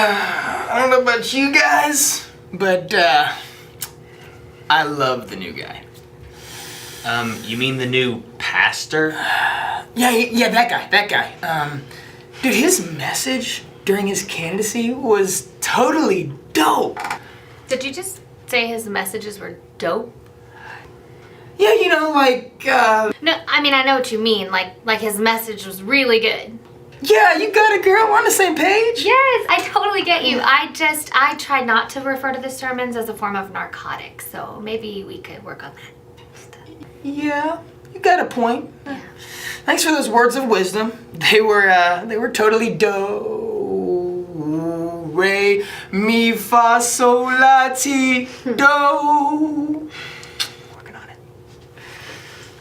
I don't know about you guys, but I love the new guy. You mean the new pastor? Yeah, that guy. Dude, his message during his candidacy was totally dope. Did you just say his messages were dope? Yeah, you know, like, No, I mean, I know what you mean. Like his message was really good. yeah, you got it, girl. We're on the same page. Yes, I totally get you. I try not to refer to the sermons as a form of narcotic, so maybe we could work on that. Yeah, you got a point. Yeah. Thanks for those words of wisdom. They were totally do, re, mi, fa, sol, la, ti, do. Working on it.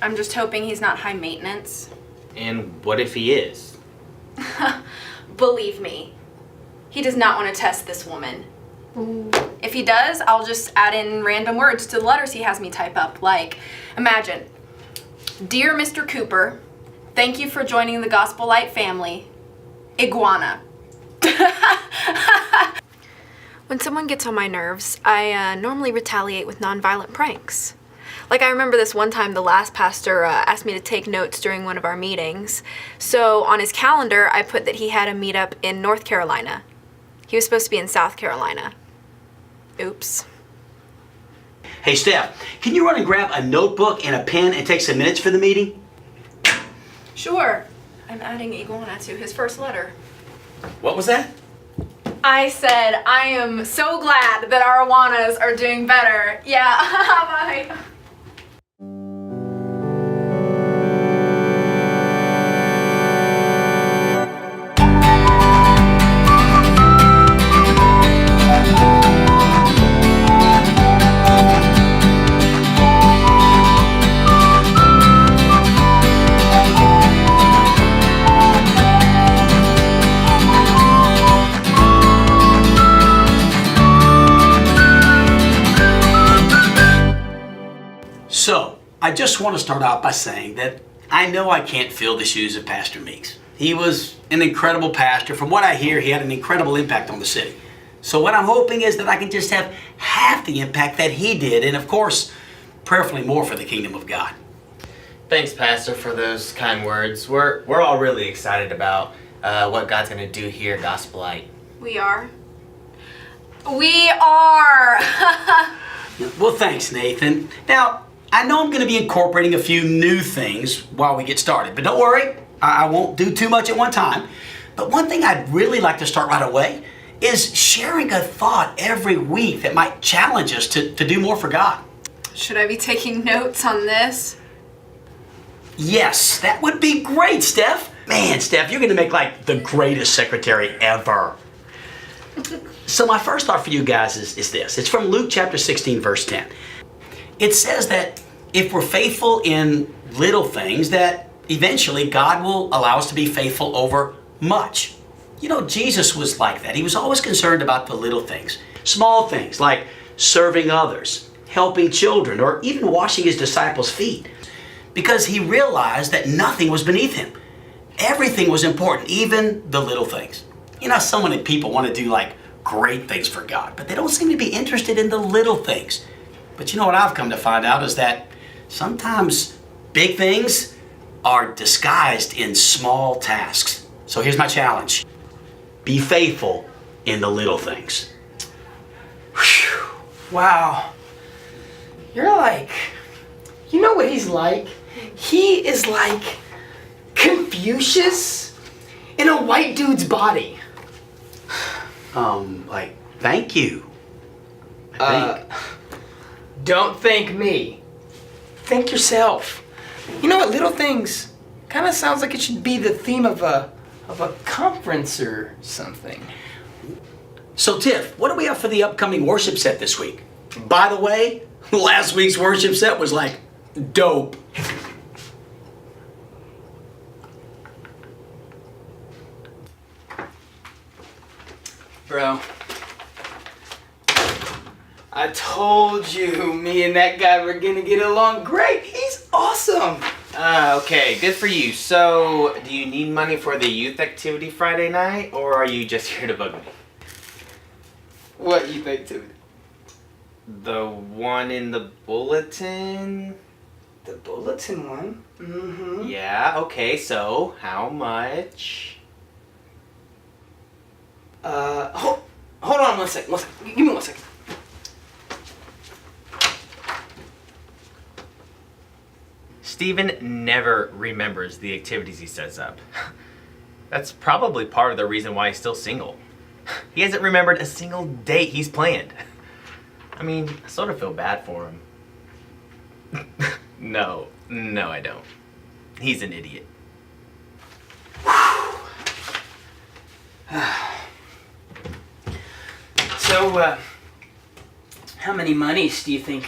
I'm just hoping he's not high maintenance. And what if he is? Believe me, he does not want to test this woman. If he does, I'll just add in random words to the letters he has me type up. Like, imagine, Dear Mr. Cooper, thank you for joining the Gospel Light family. Iguana. When someone gets on my nerves, I normally retaliate with nonviolent pranks. Like, I remember this one time the last pastor asked me to take notes during one of our meetings. So on his calendar, I put that he had a meetup in North Carolina. He was supposed to be in South Carolina. Oops. Hey, Steph, can you run and grab a notebook and a pen and take some minutes for the meeting? Sure. I'm adding Iguana to his first letter. What was that? I said, I am so glad that our iguanas are doing better. Yeah, bye. So, I just want to start out by saying that I know I can't fill the shoes of Pastor Meeks. He was an incredible pastor. From what I hear, he had an incredible impact on the city. So what I'm hoping is that I can just have half the impact that he did, and of course, prayerfully more for the kingdom of God. Thanks, Pastor, for those kind words. We're all really excited about what God's gonna do here at Gospel Light. We are. We are! Well, thanks, Nathan. Now, I know I'm going to be incorporating a few new things while we get started, but don't worry, I won't do too much at one time. But one thing I'd really like to start right away is sharing a thought every week that might challenge us to do more for God. Should I be taking notes on this? Yes, that would be great, Steph. Man, Steph, you're going to make like the greatest secretary ever. So my first thought for you guys is this. It's from Luke chapter 16, verse 10. It says that if we're faithful in little things, that eventually God will allow us to be faithful over much. You know, Jesus was like that. He was always concerned about the little things. Small things like serving others, helping children, or even washing his disciples' feet. Because he realized that nothing was beneath him. Everything was important, even the little things. You know, so many people want to do like great things for God, but they don't seem to be interested in the little things. But you know what I've come to find out is that sometimes big things are disguised in small tasks. So here's my challenge. Be faithful in the little things. Whew. Wow. You're like, you know what he's like? He is like Confucius in a white dude's body. Like, thank you. I think. Don't thank me. Thank yourself. You know what? Little things kind of sounds like it should be the theme of a conference or something. So Tiff, what do we have for the upcoming worship set this week? By the way, last week's worship set was like dope. Bro, I told you me and that guy were gonna get along great. He's awesome. Okay, good for you. So, do you need money for the youth activity Friday night, or are you just here to bug me? What you think, Timothy? The one in the bulletin? The bulletin one? Mm-hmm. Yeah, okay, so how much? Hold on 1 second. Give me 1 second. Steven never remembers the activities he sets up. That's probably part of the reason why he's still single. He hasn't remembered a single date he's planned. I mean, I sort of feel bad for him. No, I don't. He's an idiot. So, how many monies do you think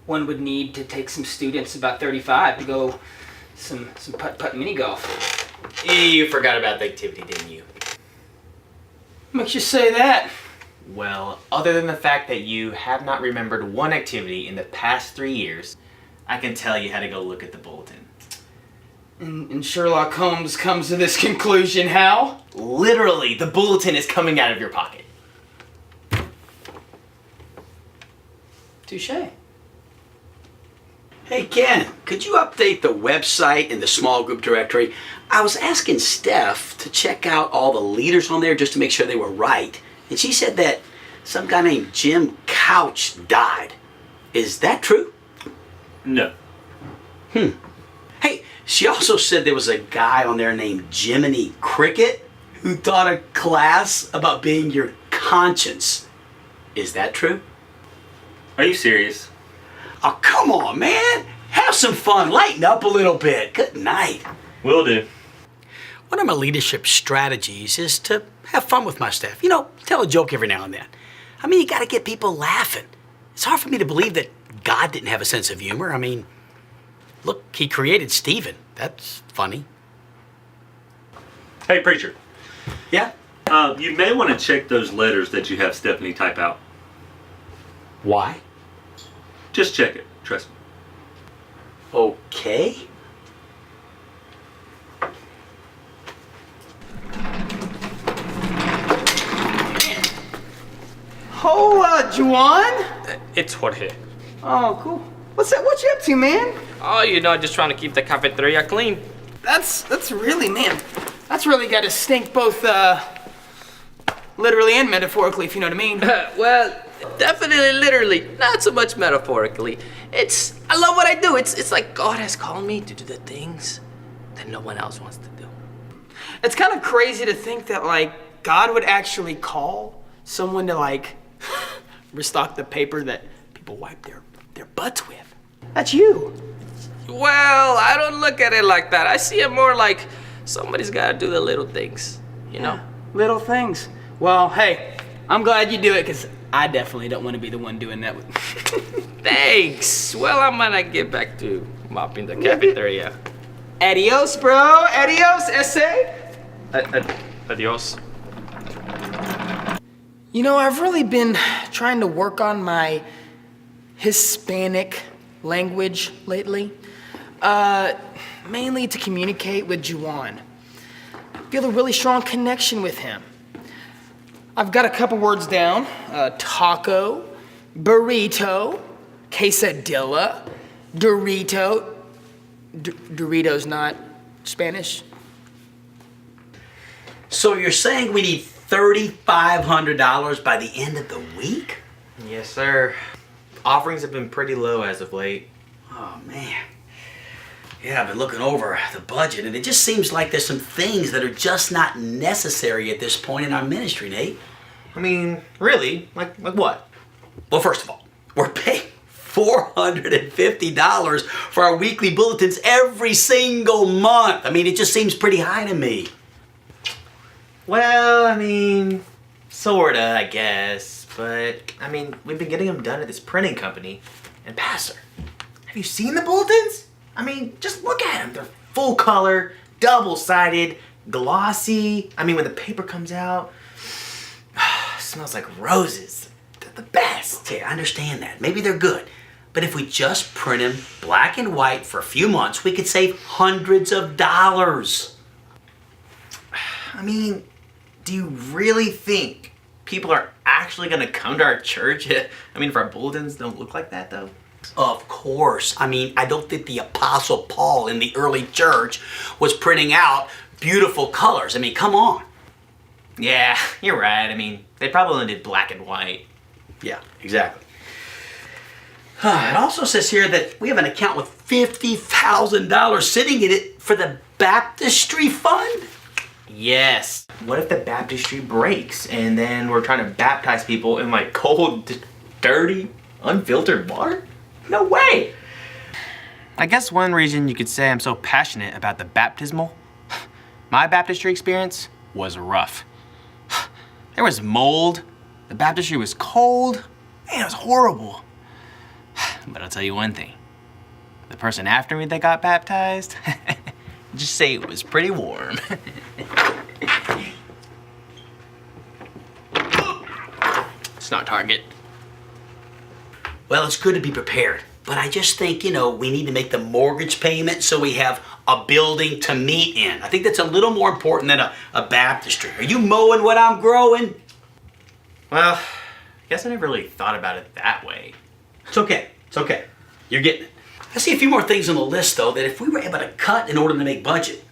one would need to take some students about 35 to go some putt-putt mini golf? You forgot about the activity, didn't you? Makes you say that? Well, other than the fact that you have not remembered one activity in the past 3 years, I can tell you how to go look at the bulletin. And Sherlock Holmes comes to this conclusion how? Literally, the bulletin is coming out of your pocket. Touché. Hey Ken, could you update the website and the small group directory? I was asking Steph to check out all the leaders on there just to make sure they were right. And she said that some guy named Jim Couch died. Is that true? No. Hey, she also said there was a guy on there named Jiminy Cricket who taught a class about being your conscience. Is that true? Are you serious? Oh, come on, man. Have some fun. Lighten up a little bit. Good night. Will do. One of my leadership strategies is to have fun with my staff. You know, tell a joke every now and then. I mean, you got to get people laughing. It's hard for me to believe that God didn't have a sense of humor. I mean, look, he created Steven. That's funny. Hey, preacher. Yeah? You may want to check those letters that you have Stephanie type out. Why? Just check it. Trust me. Okay. Hola, Juan. It's Jorge. Oh, cool. What's that? What you up to, man? Oh, you know, just trying to keep the cafeteria clean. That's really, man. That's really got to stink both literally and metaphorically, if you know what I mean. Well, definitely literally, not so much metaphorically. I love what I do. It's like God has called me to do the things that no one else wants to do. It's kind of crazy to think that like God would actually call someone to like restock the paper that people wipe their butts with. That's you. Well, I don't look at it like that. I see it more like somebody's got to do the little things, you know? Little things. Well, hey, I'm glad you do it because I definitely don't want to be the one doing that. Thanks. Well, I'm gonna get back to mopping the cafeteria. Adios, bro. Adios, essay. Adios. You know, I've really been trying to work on my Hispanic language lately, mainly to communicate with Juan. I feel a really strong connection with him. I've got a couple words down: taco, burrito, quesadilla, Dorito. Dorito's not Spanish. So you're saying we need $3,500 by the end of the week? Yes, sir. Offerings have been pretty low as of late. Oh, man. Yeah, I've been looking over the budget, and it just seems like there's some things that are just not necessary at this point in our ministry, Nate. I mean, really? Like what? Well, first of all, we're paying $450 for our weekly bulletins every single month. I mean, it just seems pretty high to me. Well, I mean, sorta, I guess. But, I mean, we've been getting them done at this printing company. And Pastor, have you seen the bulletins? I mean, just look at them. They're full color, double-sided, glossy. I mean, when the paper comes out, it smells like roses. They're the best. Okay, I understand that. Maybe they're good. But if we just print them black and white for a few months, we could save hundreds of dollars. I mean, do you really think people are actually gonna come to our church? I mean, if our bulletins don't look like that, though. Of course. I mean, I don't think the Apostle Paul in the early church was printing out beautiful colors. I mean, come on. Yeah, you're right. I mean, they probably only did black and white. Yeah, exactly. It also says here that we have an account with $50,000 sitting in it for the baptistry fund. Yes. What if the baptistry breaks and then we're trying to baptize people in like cold, dirty, unfiltered water? No way. I guess one reason you could say I'm so passionate about the baptismal, my baptistry experience was rough. There was mold, the baptistry was cold, man, it was horrible. But I'll tell you one thing, the person after me that got baptized, just say it was pretty warm. It's not Target. Well, it's good to be prepared, but I just think, we need to make the mortgage payment so we have a building to meet in. I think that's a little more important than a baptistry. Are you mowing what I'm growing? Well, I guess I never really thought about it that way. It's okay. It's okay. You're getting it. I see a few more things on the list, though, that if we were able to cut in order to make budget,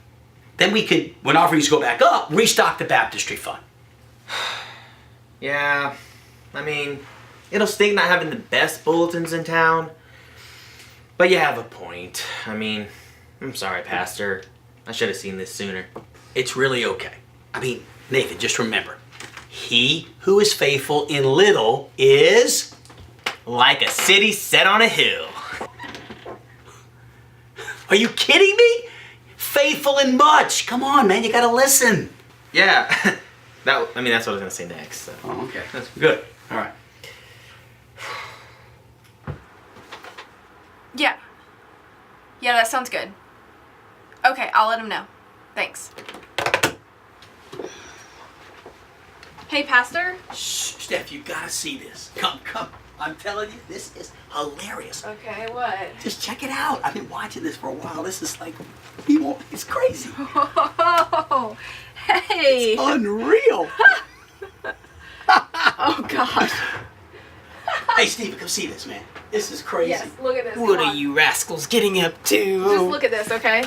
then we could, when offerings go back up, restock the baptistry fund. Yeah, I mean, it'll stink not having the best bulletins in town. But you have a point. I mean, I'm sorry, Pastor. I should have seen this sooner. It's really okay. I mean, Nathan, just remember, he who is faithful in little is... Like a city set on a hill. Are you kidding me? Faithful in much. Come on, man, you gotta listen. Yeah, that's what I was gonna say next. So. Oh, okay. That's good. All right. Yeah. Yeah, that sounds good. Okay, I'll let him know. Thanks. Hey, Pastor? Shh, Steph, you gotta see this. Come. I'm telling you, this is hilarious. Okay, what? Just check it out. I've been watching this for a while. This is like, it's crazy. Oh, hey. Unreal. Oh, gosh. Hey, Steve, come see this, man. This is crazy. Yes, look at this. What Come are on. you rascals getting up to? Just look at this, okay?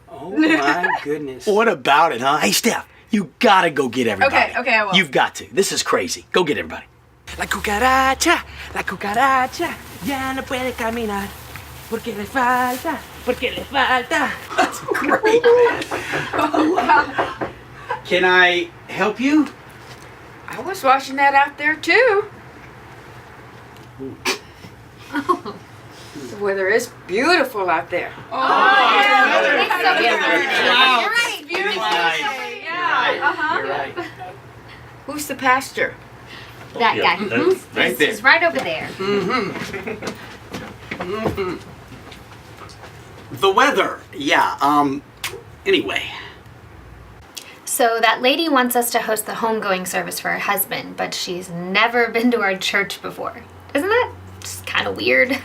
Oh my goodness. What about it, huh? Hey, Steph, you gotta go get everybody. Okay, I will. You've got to. This is crazy. Go get everybody. La cucaracha, ya no puede caminar, porque le falta. That's great, man. Can I help you? I was watching that out there too. The weather is beautiful out there. You're right. Beautiful. Right. You're right. Who's the pastor? That Yeah, guy. that's right there. He's right over there. The weather. Yeah, anyway. So that lady wants us to host the homegoing service for her husband, but she's never been to our church before. Isn't that just kind of weird?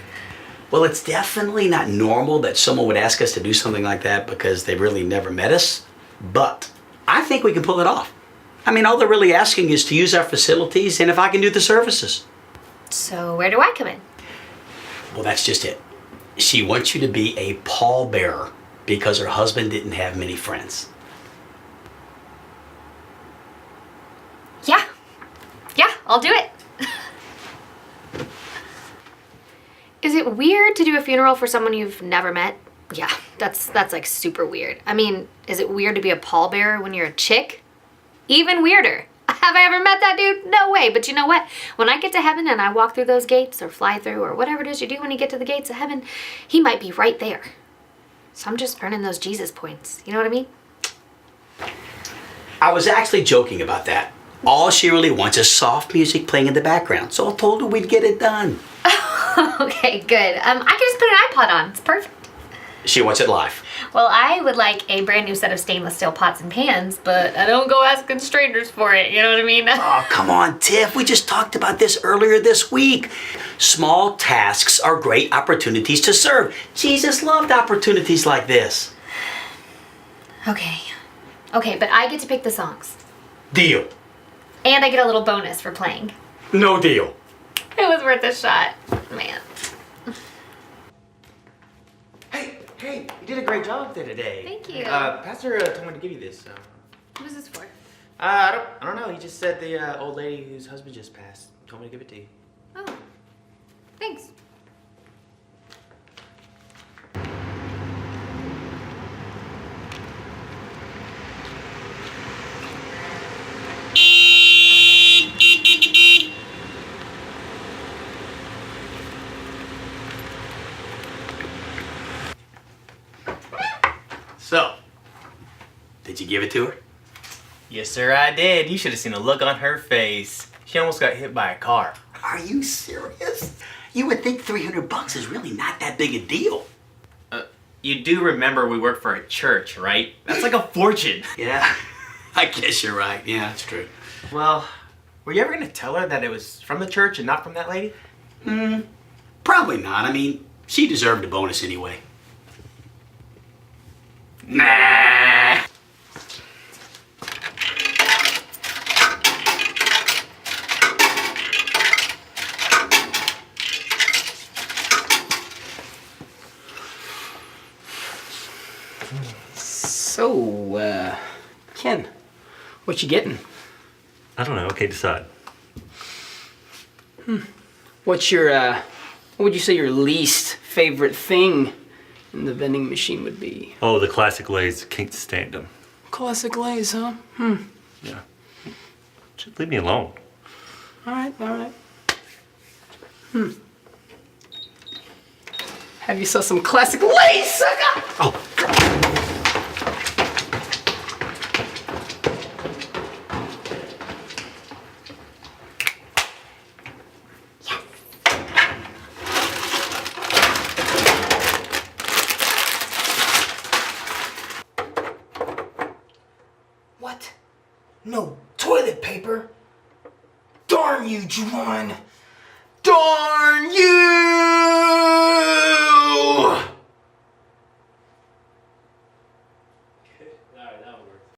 Well, it's definitely not normal that someone would ask us to do something like that because they really never met us. But I think we can pull it off. I mean, all they're really asking is to use our facilities and if I can do the services. So where do I come in? Well, that's just it. She wants you to be a pallbearer because her husband didn't have many friends. Yeah, I'll do it. Is it weird to do a funeral for someone you've never met? Yeah, that's like super weird. I mean, is it weird to be a pallbearer when you're a chick? Even weirder. Have I ever met that dude? No way. But you know what? When I get to heaven and I walk through those gates or fly through or whatever it is you do when you get to the gates of heaven, he might be right there. So I'm just earning those Jesus points. You know what I mean? I was actually joking about that. All she really wants is soft music playing in the background. So I told her we'd get it done. Okay, good. I can just put an iPod on. It's perfect. She wants it live. Well, I would like a brand new set of stainless steel pots and pans, but I don't go asking strangers for it. You know what I mean? Oh, come on, Tiff. We just talked about this earlier this week. Small tasks are great opportunities to serve. Jesus loved opportunities like this. Okay, but I get to pick the songs. Deal. And I get a little bonus for playing. No deal. It was worth a shot. Man. Hey, you did a great job there today. Thank you. Pastor told me to give you this. What is this for? I don't know. He just said the old lady whose husband just passed told me to give it to you. Oh. Thanks. So, did you give it to her? Yes, sir, I did. You should have seen the look on her face. She almost got hit by a car. Are you serious? You would think $300 is really not that big a deal. You do remember we work for a church, right? That's like a fortune. Yeah, I guess you're right. Yeah, that's true. Well, were you ever gonna tell her that it was from the church and not from that lady? Probably not. I mean, she deserved a bonus anyway. Nah. So, Ken, what you getting? I don't know. Okay, decide. What's your, what would you say your least favorite thing in the vending machine would be? Oh, the classic Lays. Can't stand them. Classic Lays, huh? Yeah. Just leave me alone. Alright. Have you saw some classic Lays, sucker? Oh, What? No toilet paper? Darn you, Juwan! Darn you!